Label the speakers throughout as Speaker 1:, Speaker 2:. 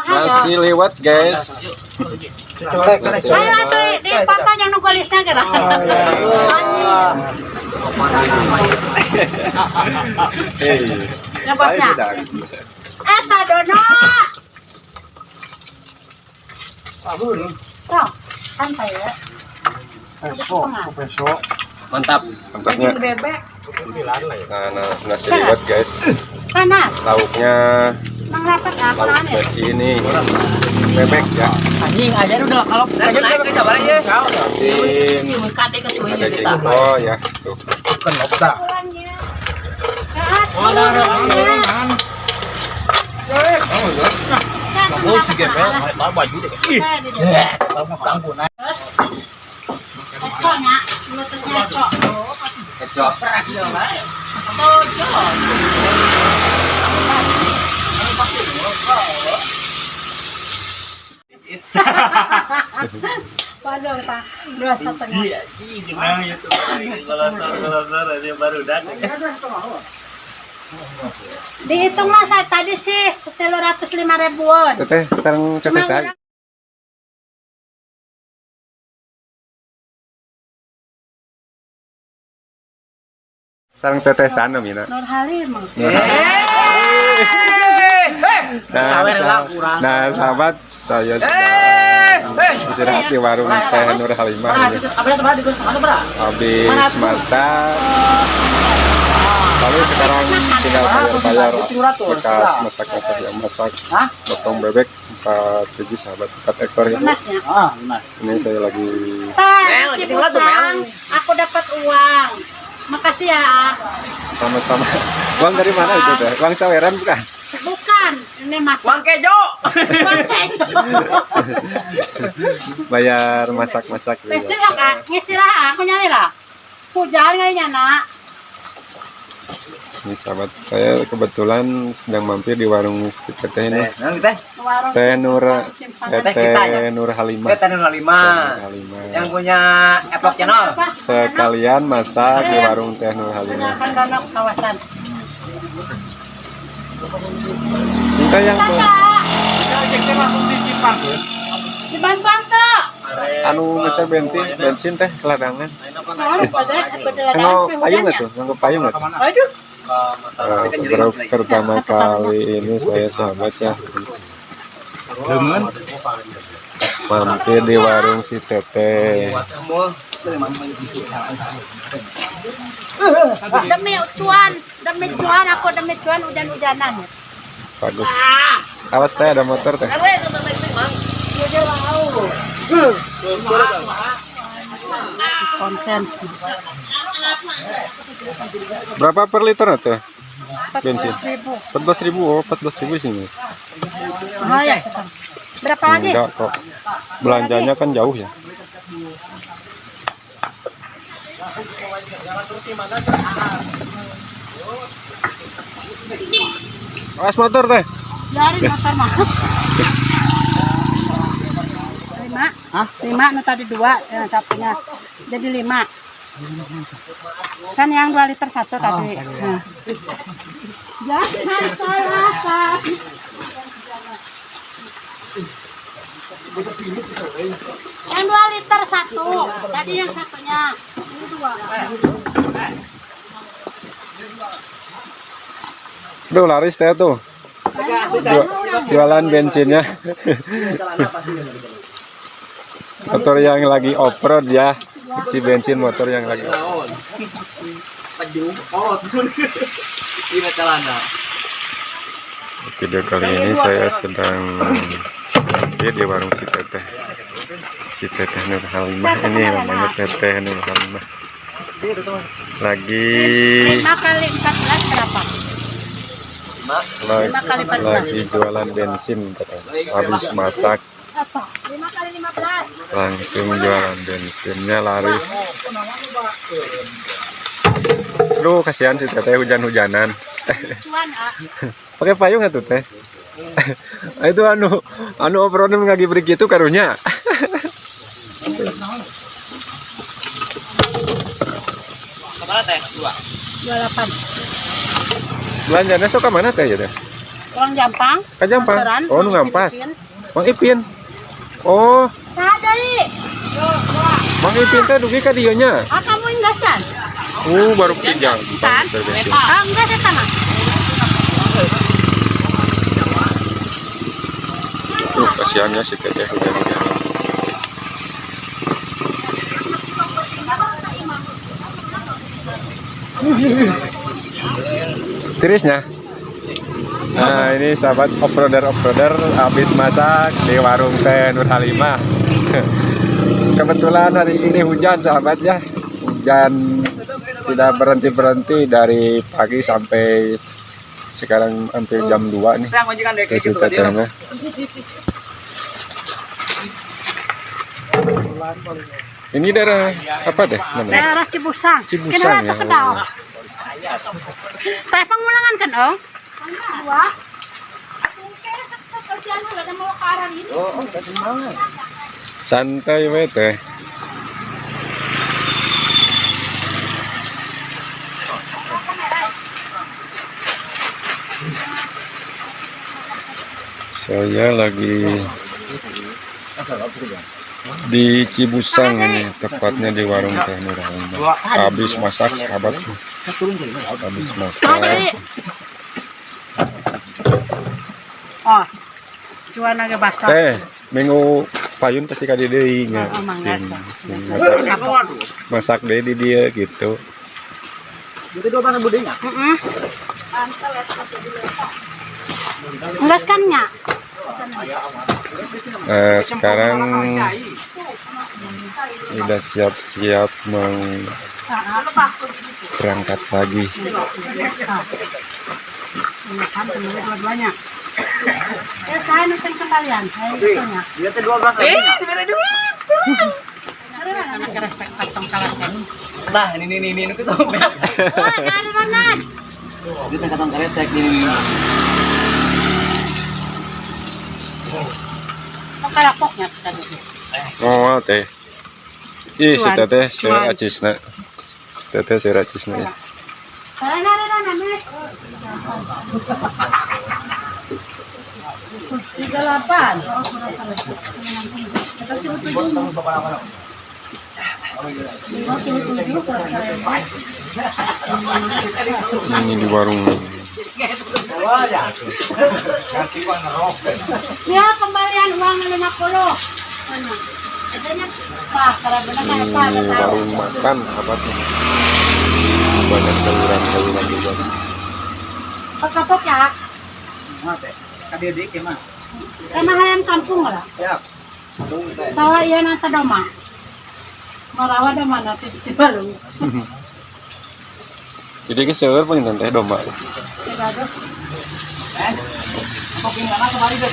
Speaker 1: Masih lewat guys.
Speaker 2: Ayo atuh di foto yang nu gelisna kira. Ya bosnya. Eta dono. So, santai ya.
Speaker 1: Mantap. Mantapnya.
Speaker 2: Bebek.
Speaker 1: Nah, nasi liwet guys.
Speaker 2: Panas.
Speaker 1: Lauknya
Speaker 2: Mang rapat apa
Speaker 1: lauk
Speaker 2: aneh?
Speaker 1: ini bebek ya.
Speaker 3: Anjing aja udah kalau aja naik ke sabar aja.
Speaker 1: Asin.
Speaker 3: Kate ke tuh
Speaker 1: Ada jengkol ya. Tuh.
Speaker 3: Bukan lobster.
Speaker 2: Pulangnya.
Speaker 3: Oh, si gembel malah baju deh. Ih. Kamu naik.
Speaker 2: Kocoknya, mulutnya kocok.
Speaker 1: Kecok.
Speaker 2: Waduh, tak 2,5.
Speaker 3: Iya, gimana itu? Salah dia baru datang.
Speaker 2: Dihitung mas tadi sih 305.000-an.
Speaker 1: Teteh sareng teteh saya. Sareng teteh sana mina.
Speaker 2: Nur Halim.
Speaker 1: Nah, sahabat, saya sudah istirahat di warung Teh Nur Halimah ini. Habis masak, lalu sekarang tinggal bayar bekas masak-masak yang masak potong bebek 4 biji sahabat, 4 ekor ya.
Speaker 2: Lunasnya.
Speaker 1: Ini saya lagi
Speaker 2: Aku dapat uang. Makasih ya.
Speaker 1: sama-sama. Uang dari mana itu teh? Uang saweran bukan?
Speaker 2: Bukan, ini masak.
Speaker 3: Uang kejo.
Speaker 2: Uang kejo.
Speaker 1: Bayar masak-masak.
Speaker 2: Ngisi lah kak, ngisi lah aku nyalira. Hujan kayaknya nak.
Speaker 1: Ini sahabat, saya kebetulan sedang mampir di warung si teteh ini.
Speaker 2: Warung
Speaker 1: Teh Nur
Speaker 3: kita
Speaker 1: Nur Halimah.
Speaker 3: Teh Nur Halimah. Yang punya Epoch Channel.
Speaker 1: Sekalian masak di warung Teh Nur Halimah.
Speaker 2: Kan donok kawasan.
Speaker 1: Kita yang
Speaker 2: Di Bantuan tuh.
Speaker 1: anu bisa bensin teh keladangan.
Speaker 2: Tengok
Speaker 1: Payung nggak tuh? Nggak payung nggak tuh?
Speaker 2: Aduh.
Speaker 1: Baru pertama kali ini saya sahabat ya mampir di warung si Teteh.
Speaker 2: Demi cuan aku demi cuan hujan-hujanan.
Speaker 1: Bagus. Awas teh ada motor teh.
Speaker 2: Konten.
Speaker 1: Berapa per liter tuh? Bensin
Speaker 2: 14.000.
Speaker 1: 14.000. Oh, 14.000 sini.
Speaker 2: Oh ya, sekarang. Berapa lagi?
Speaker 1: Enggak kok. Belanjanya kan jauh ya. Awas motor teh.
Speaker 2: Dari motor mah. 5. Hah? 5 nu tadi 2, yang satunya jadi 5. Kan yang 2 liter 1 tadi. Nah. Jangan salahkan. Yang 2 liter 1, tadi yang satunya. Ini 2.
Speaker 1: Duh laris teh tuh. Jualan bensinnya. Motor yang lagi off-road ya. Si bensin motor yang lagi off-road. Video kali ini saya sedang di warung si Teteh. Si Teteh Nur Halimah, ini namanya Teteh Nur Halimah. Lagi
Speaker 2: 5 kali 14 berapa?
Speaker 1: lagi jualan bensin katanya. Habis masak
Speaker 2: Apa? 5 kali 15.
Speaker 1: langsung jualan bensinnya laris. Aduh kasihan si Teteh hujan-hujanan.
Speaker 2: Cuan,
Speaker 1: Pakai payung nggak tuh Teh? Itu anu off-road ngagi break itu karunya.
Speaker 3: Kemana teh?
Speaker 2: 28.
Speaker 1: Belanjanya sok ke mana Teh ya Teh?
Speaker 2: Kurang Jampang.
Speaker 1: Ka Jampang.
Speaker 2: Monteran,
Speaker 1: Oh nu ngampas.
Speaker 2: Ipin.
Speaker 1: Mang Ipin. Oh,
Speaker 2: Saha deui?
Speaker 1: Mang Ipin teh dugi ka dieu nya.
Speaker 2: Ah kamu inggaskan?
Speaker 1: Baru pinjang.
Speaker 2: Kan? Ah enggak eta mah.
Speaker 1: Kasihannya si Teteh hujan-hujanan. Tirisnya. Nah ini sahabat off-roader habis masak di warung Teh Nur Halimah. Kebetulan hari ini hujan sahabat ya. Hujan tidak berhenti dari pagi sampai sekarang hampir jam 2 nih. Si Tetehnya. Ini daerah apa deh namanya?
Speaker 2: Daerah Cibusang.
Speaker 1: Cibusang ya.
Speaker 2: Teh Pangulangan kan, Ong? Dua.
Speaker 1: Santai we Teh. Saya lagi di Cibusang ini, tepatnya di warung Teh Nur Halimah. Habis masak sahabat. Habis masak.
Speaker 2: Oh, cuan agak basah.
Speaker 1: Teh, minggu payun pasti ka di deui nya.
Speaker 2: Oh, mangga sok.
Speaker 1: Masak deui di dia gitu.
Speaker 3: Itu 2 bahasa budenya.
Speaker 2: Heeh. Enggaskannya.
Speaker 1: Sekarang udah siap-siap mau berangkat lagi.
Speaker 2: Makan temennya dua-duanya. Saya nonton kembalian. Saya nontonnya.
Speaker 3: Dia teh 2 bahasa budenya.
Speaker 2: Diberi duit. Anak keresek patong kalasan.
Speaker 3: Nah, ini itu.
Speaker 2: Wah, ada Ronan.
Speaker 3: Dia teh katong karesek ini.
Speaker 2: Kalapoknya tadi.
Speaker 1: Oh, Teh. Ih, si
Speaker 2: Cuan.
Speaker 1: Teteh
Speaker 2: Cuan.
Speaker 1: seracisna. Teteh seracisna ya.
Speaker 2: Ada Ronan. 38.
Speaker 1: Ini di warung.
Speaker 2: Ya, kembalian uang 50. Adanya Pak, karena benar kan Pak,
Speaker 1: Ini warung makan apa tuh? Banyak sayuran juga.
Speaker 2: Kapok ya.
Speaker 3: Mate. Kadede ke mah.
Speaker 2: Karena hayam kampung lah.
Speaker 3: Siap.
Speaker 2: Tawa iya nata doma. Marawa doma nanti di Balung.
Speaker 1: Jadi ke seueur pun teh domba.
Speaker 2: Tidak ada.
Speaker 3: Kok enggak nak kembali deh.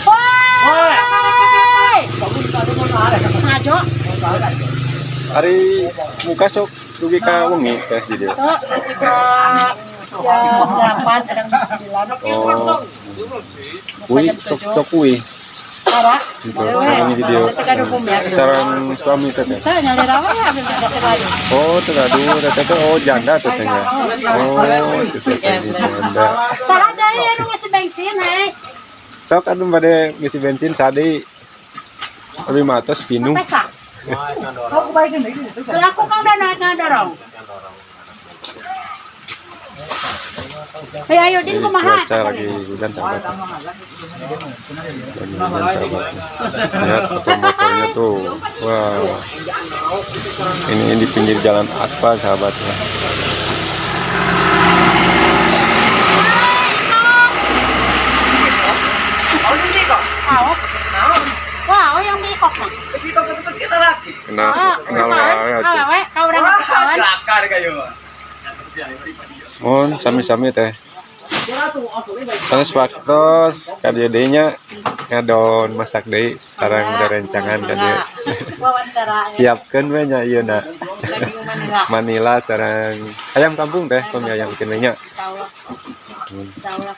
Speaker 2: Woi! Ngajo.
Speaker 1: Hari muka sok dugi ka wengi teh di dieu.
Speaker 2: Tuh, ketika jam 8 kadang 9.
Speaker 1: Oh. Kui sok kui.
Speaker 2: Parah.
Speaker 1: Gitu. Ini video.
Speaker 2: Ketika dukung ya.
Speaker 1: Sarang suami teteh.
Speaker 2: Saya nyari rawa ya ambil ke kayu.
Speaker 1: Oh, tegadu teteh teh oh janda tetehnya. Oh, itu teteh janda.
Speaker 2: Salah deui anu ngisi bensin hei.
Speaker 1: Sok anu bade ngisi bensin sadi. Abi matos pinu.
Speaker 2: Pesak. Kau kebaikan lagi. Kalau aku kan udah naik dorong. Hey, ayo din
Speaker 1: Ini
Speaker 2: kumaha.
Speaker 1: cuaca lagi hujan sahabat. Lagi hujan sahabat. Lihat motor-motornya tuh. Wow. Ini di pinggir jalan aspal sahabat ya.
Speaker 2: Wah, yang bikok mah.
Speaker 1: Kenal wae atuh.
Speaker 2: Awe, kau urang kawan.
Speaker 1: Mohon sami-sami teh. Sanes waktos kadieu deui nya ngadon masak deui sareng berencangan kadieu. Siapkeun we nya ieu na. Manila sareng ayam kampung teh pami ayam bikin we nya.
Speaker 2: Insyaallah. Insyaallah.